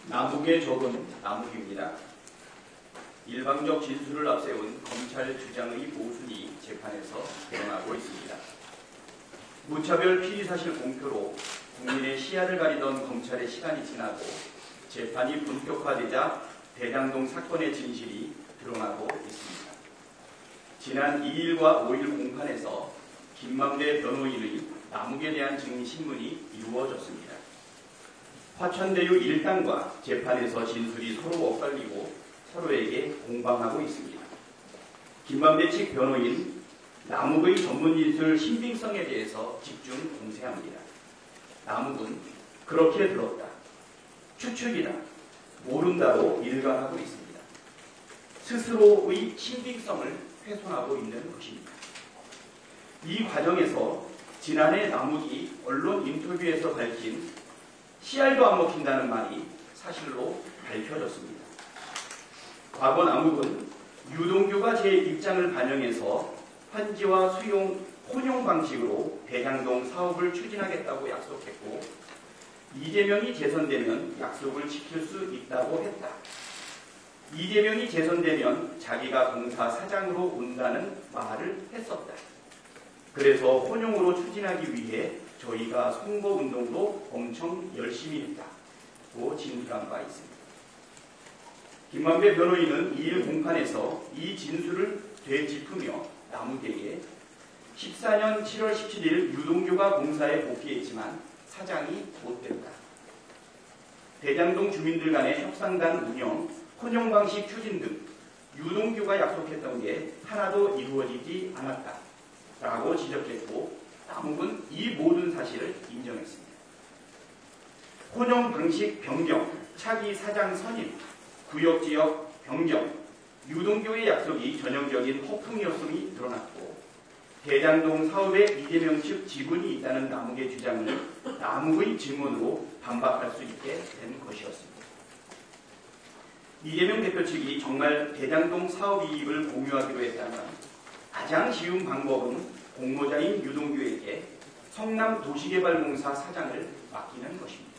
남욱에 적은 남욱입니다. 일방적 진술을 앞세운 검찰 주장의 모순이 재판에서 드러나고 있습니다. 무차별 피의사실 공표로 국민의 시야를 가리던 검찰의 시간이 지나고 재판이 본격화되자 대장동 사건의 진실이 드러나고 있습니다. 지난 2일과 5일 공판에서 김만배 변호인의 남욱에 대한 증인신문이 이루어졌습니다. 화천대유 일당과 재판에서 진술이 서로 엇갈리고 서로에게 공방하고 있습니다. 김만배 측 변호인 남욱의 전문진술 신빙성에 대해서 집중 공세합니다. 남욱은 그렇게 들었다, 추측이다, 모른다로 일관하고 있습니다. 스스로의 신빙성을 훼손하고 있는 것입니다. 이 과정에서 지난해 남욱이 언론 인터뷰에서 밝힌 씨알도 안 먹힌다는 말이 사실로 밝혀졌습니다. 과거 남욱은 유동규가 제 입장을 반영해서 환지와 수용 혼용 방식으로 대장동 사업을 추진하겠다고 약속했고 이재명이 재선되면 약속을 지킬 수 있다고 했다. 이재명이 재선되면 자기가 공사 사장으로 온다는 말을 했었다. 그래서 혼용으로 추진하기 위해 저희가 선거운동도 엄청 열심히 했다고 진술한 바 있습니다. 김만배 변호인은 2일 공판에서 이 진술을 되짚으며 남욱에게 14년 7월 17일 유동규가 공사에 복귀했지만 사장이 못됐다. 대장동 주민들 간의 협상단 운영, 혼용 방식 추진 등 유동규가 약속했던 게 하나도 이루어지지 않았다. 라고 지적했고 남욱은 이 모든 사실을 인정했습니다. 혼용 방식 변경, 차기 사장 선임, 구역지역 변경, 유동규의 약속이 전형적인 허풍이었음이 드러났고 대장동 사업에 이재명 측 지분이 있다는 남욱의 주장을 남욱의 증언으로 반박할 수 있게 된 것이었습니다. 이재명 대표 측이 정말 대장동 사업 이익을 공유하기로 했다면 가장 쉬운 방법은 공모자인 유동규에게 성남도시개발공사 사장을 맡기는 것입니다.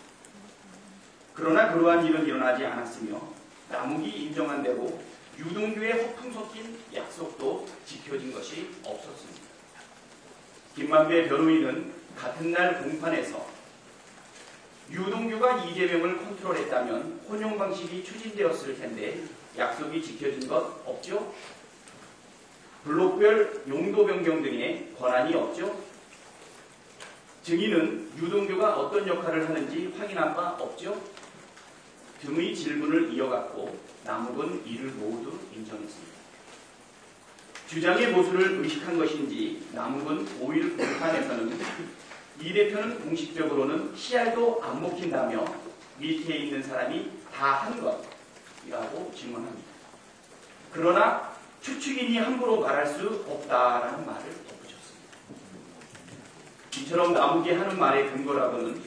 그러나 그러한 일은 일어나지 않았으며 남욱이 인정한 대로 유동규의 허풍 섞인 약속도 지켜진 것이 없었습니다. 김만배 변호인은 같은 날 공판에서 유동규가 이재명을 컨트롤했다면 혼용 방식이 추진되었을 텐데 약속이 지켜진 것 없죠? 블록별 용도 변경 등의 권한이 없죠? 증인은 유동규가 어떤 역할을 하는지 확인한 바 없죠? 등의 질문을 이어갔고 남욱은 이를 모두 인정했습니다. 주장의 모순을 의식한 것인지 남욱은 5일 공판에서는 이 대표는 공식적으로는 씨알도 안 먹힌다며 밑에 있는 사람이 다 한 것이라고 증언합니다. 그러나 추측이니 함부로 말할 수 없다라는 말을 덧붙였습니다. 이처럼 남욱이 하는 말의 근거라고는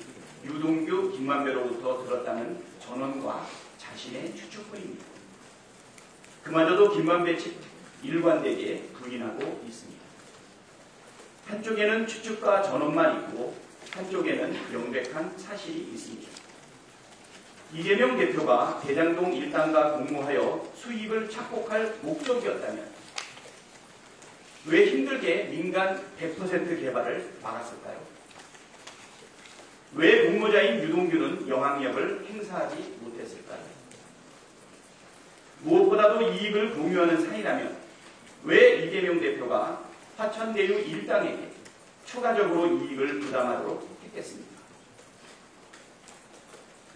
유동규, 김만배로부터 들었다는 전언과 자신의 추측뿐입니다. 그마저도 김만배 측 일관되게 부인하고 있습니다. 한쪽에는 추측과 전언만 있고 한쪽에는 명백한 사실이 있습니다. 이재명 대표가 대장동 일당과 공모하여 수익을 착복할 목적이었다면 왜 힘들게 민간 100% 개발을 막았을까요? 왜 공모자인 유동규는 영향력을 행사하지 못했을까요? 무엇보다도 이익을 공유하는 사이라면 왜 이재명 대표가 화천대유 일당에게 추가적으로 이익을 부담하도록 했겠습니까?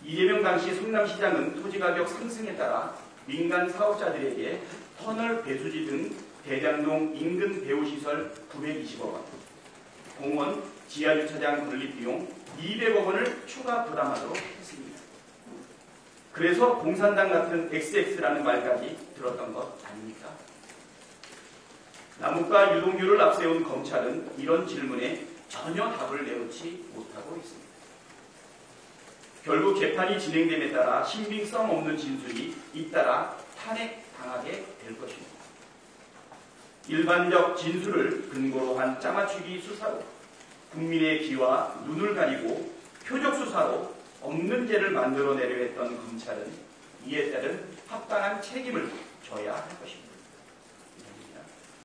이재명 당시 성남시장은 토지가격 상승에 따라 민간 사업자들에게 터널 배수지 등 대장동 인근 배후시설 920억 원, 공원 지하주차장 건립비용 200억 원을 추가 부담하도록 했습니다. 그래서 공산당 같은 XX라는 말까지 들었던 것 아닙니까? 남욱과 유동규를 앞세운 검찰은 이런 질문에 전혀 답을 내놓지 못하고 있습니다. 결국 재판이 진행됨에 따라 신빙성 없는 진술이 잇따라 탄핵당하게 될 것입니다. 일반적 진술을 근거로 한 짜맞추기 수사로 국민의 귀와 눈을 가리고 표적 수사로 없는 죄를 만들어내려 했던 검찰은 이에 따른 합당한 책임을 져야 할 것입니다.